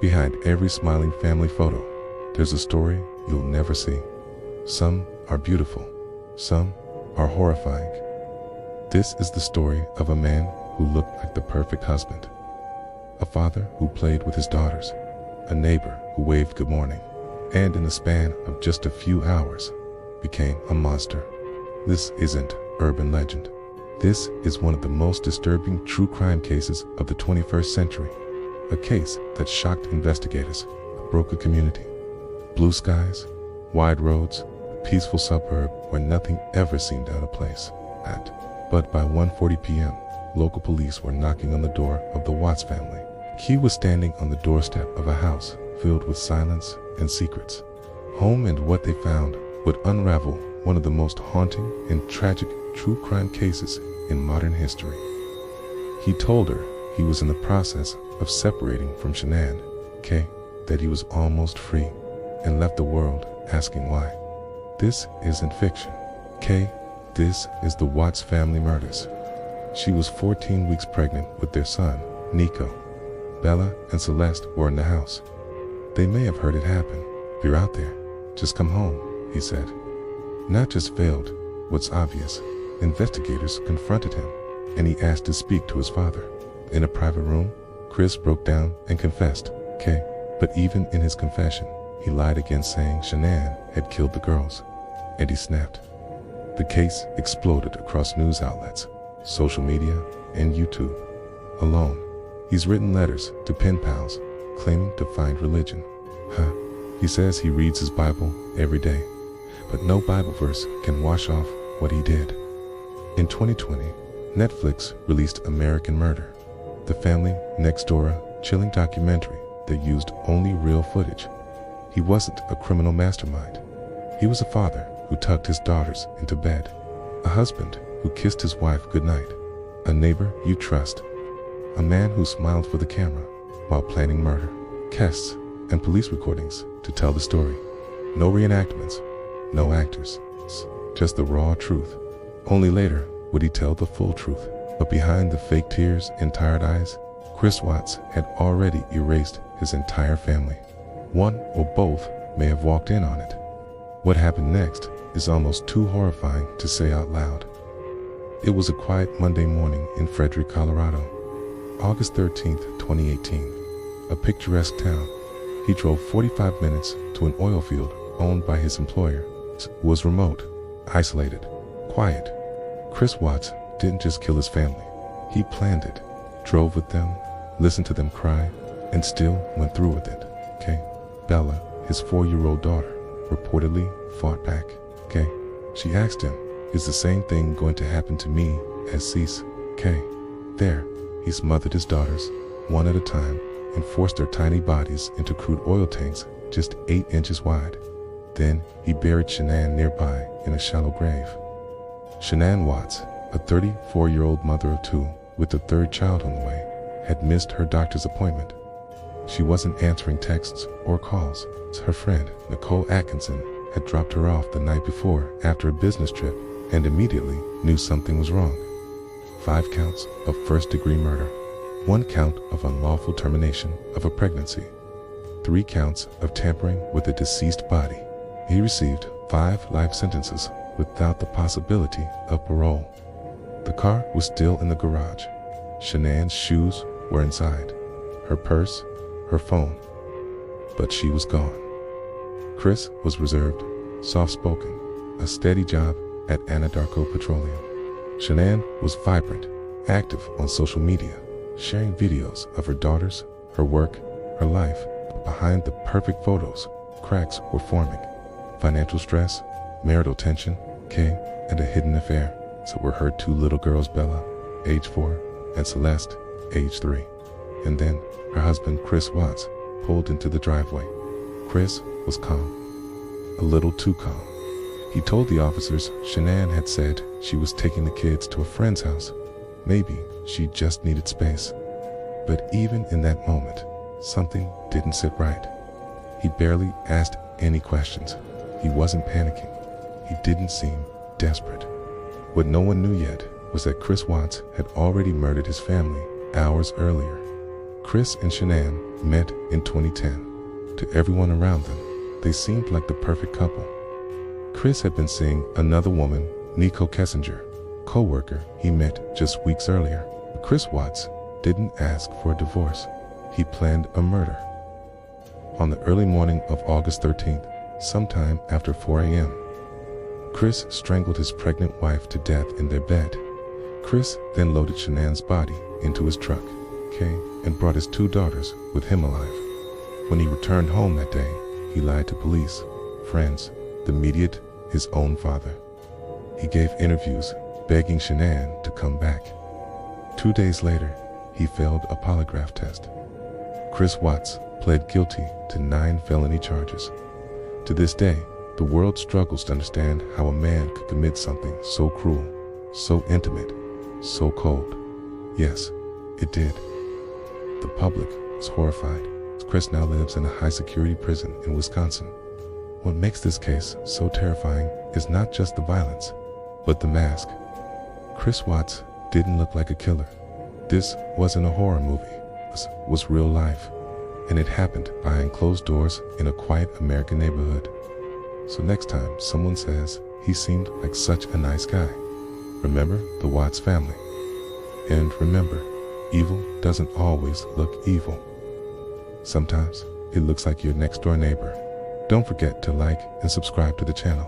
Behind every smiling family photo, there's a story you'll never see. Some are beautiful, some are horrifying. This is the story of a man who looked like the perfect husband, a father who played with his daughters, a neighbor who waved good morning, and in the span of just a few hours, became a monster. This isn't urban legend. This is one of the most disturbing true crime cases of the 21st century. A case that shocked investigators, broke a community. Blue skies, wide roads, a peaceful suburb where nothing ever seemed out of place. But by 1:40 p.m., local police were knocking on the door of the Watts family. He was standing on the doorstep of a house filled with silence and secrets. Home and what they found would unravel one of the most haunting and tragic true crime cases in modern history. He told her he was in the process of separating from Shanann, that he was almost free, and left the world asking why. This isn't fiction, this is the Watts family murders. She was 14 weeks pregnant with their son, Nico. Bella and Celeste were in the house. They may have heard it happen. If you're out there, just come home, he said. Not just failed, what's obvious. Investigators confronted him, and he asked to speak to his father. In a private room, Chris broke down and confessed, but even in his confession, he lied again, saying Shanann had killed the girls, and he snapped. The case exploded across news outlets, social media, and YouTube. Alone, he's written letters to pen pals, claiming to find religion. He says he reads his Bible every day, but no Bible verse can wash off what he did. In 2020, Netflix released American Murder, the family next door chilling documentary that used only real footage. He wasn't a criminal mastermind. He was a father who tucked his daughters into bed, a husband who kissed his wife goodnight, a neighbor you trust, a man who smiled for the camera while planning murder, casts and police recordings to tell the story. No reenactments, no actors, just the raw truth. Only later would he tell the full truth. But behind the fake tears and tired eyes, Chris Watts had already erased his entire family. One or both may have walked in on it. What happened next is almost too horrifying to say out loud. It was a quiet Monday morning in Frederick, Colorado, August 13th, 2018, a picturesque town. He drove 45 minutes to an oil field owned by his employer. It was remote, isolated, quiet. Chris Watts didn't just kill his family. He planned it, drove with them, listened to them cry, and still went through with it. Bella, his 4-year-old daughter, reportedly fought back. She asked him, "Is the same thing going to happen to me as Cease?" There, he smothered his daughters, one at a time, and forced their tiny bodies into crude oil tanks just 8 inches wide. Then he buried Shanann nearby in a shallow grave. Shanann Watts, a 34-year-old mother of 2 with a 3rd child on the way, had missed her doctor's appointment. She wasn't answering texts or calls. Her friend, Nicole Atkinson, had dropped her off the night before after a business trip and immediately knew something was wrong. 5 counts of first-degree murder, 1 count of unlawful termination of a pregnancy, 3 counts of tampering with a deceased body. He received 5 life sentences without the possibility of parole. The car was still in the garage. Shanann's shoes were inside, her purse, her phone, but she was gone. Chris was reserved, soft-spoken, a steady job at Anadarko Petroleum. Shanann was vibrant, active on social media, sharing videos of her daughters, her work, her life. Behind the perfect photos, cracks were forming. Financial stress, marital tension, and a hidden affair. So were her 2 little girls, Bella, age 4, and Celeste, age 3. And then her husband, Chris Watts, pulled into the driveway. Chris was calm, a little too calm. He told the officers Shanann had said she was taking the kids to a friend's house. Maybe she just needed space. But even in that moment, something didn't sit right. He barely asked any questions. He wasn't panicking. He didn't seem desperate. What no one knew yet was that Chris Watts had already murdered his family hours earlier. Chris and Shanann met in 2010. To everyone around them, they seemed like the perfect couple. Chris had been seeing another woman, Nico Kessinger, co-worker he met just weeks earlier. Chris Watts didn't ask for a divorce. He planned a murder. On the early morning of August 13th, sometime after 4 a.m., Chris strangled his pregnant wife to death in their bed. Chris then loaded Shanann's body into his truck, and brought his 2 daughters with him alive. When he returned home that day, he lied to police, friends, the media, his own father. He gave interviews begging Shanann to come back. 2 days later, he failed a polygraph test. Chris Watts pled guilty to 9 felony charges. To this day, the world struggles to understand how a man could commit something so cruel, so intimate, so cold. Yes, it did. The public was horrified. Chris now lives in a high-security prison in Wisconsin. What makes this case so terrifying is not just the violence, but the mask. Chris Watts didn't look like a killer. This wasn't a horror movie. This was real life, and it happened behind closed doors in a quiet American neighborhood. So next time someone says he seemed like such a nice guy, remember the Watts family. And remember, evil doesn't always look evil. Sometimes it looks like your next door neighbor. Don't forget to like and subscribe to the channel.